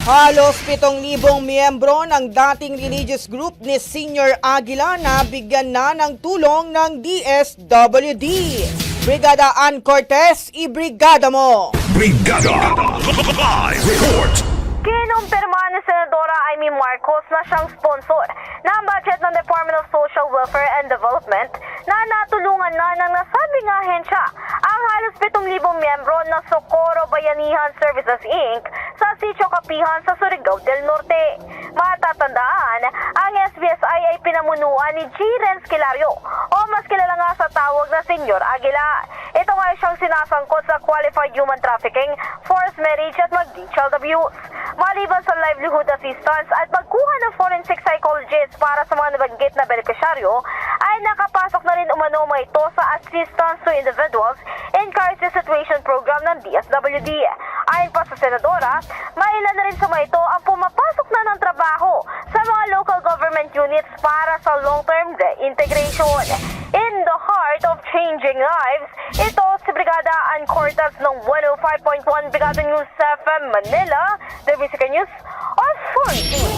Halos 7,000 miyembro ng dating religious group ni Senior Aguila na bigyan na ng tulong ng DSWD. Brigada Ann Cortez, ibrigada mo! Brigada Live Report. Kinumpirma ni Senadora Amy Marcos na siyang sponsor ng budget ng Department of Social Welfare and Development na natulungan na ng nasabing ahensya ang halos 7,000 miyembro ng Socorro Bayanihan Services Inc. sa Sitio Kapihan sa Surigao del Norte. Matatandaan, ang SBSI ay pinamunuan ni G. Renz Kilario o mas kilala nga sa tawag na Senyor Aguila. Ito nga siyang sinasangkot sa qualified human trafficking, forced marriage at mag-child abuse. Maliban sa livelihood assistance at pagkuha ng forensic psychologist para sa mga nabanggit na benepisyaryo, ay nakapasok na rin umano mga ito sa Assistance to Individuals in Crisis Situation Program ng DSWD. Ayon pa sa Senadora, mailan na rin sa mga ito ang pumapasok na ng trabaho sa mga local government units para sa long-term reintegration. In the heart of changing lives, ito si Brigada Ann Cortez ng 105.1 Brigada News FM Manila, the Music News Authority.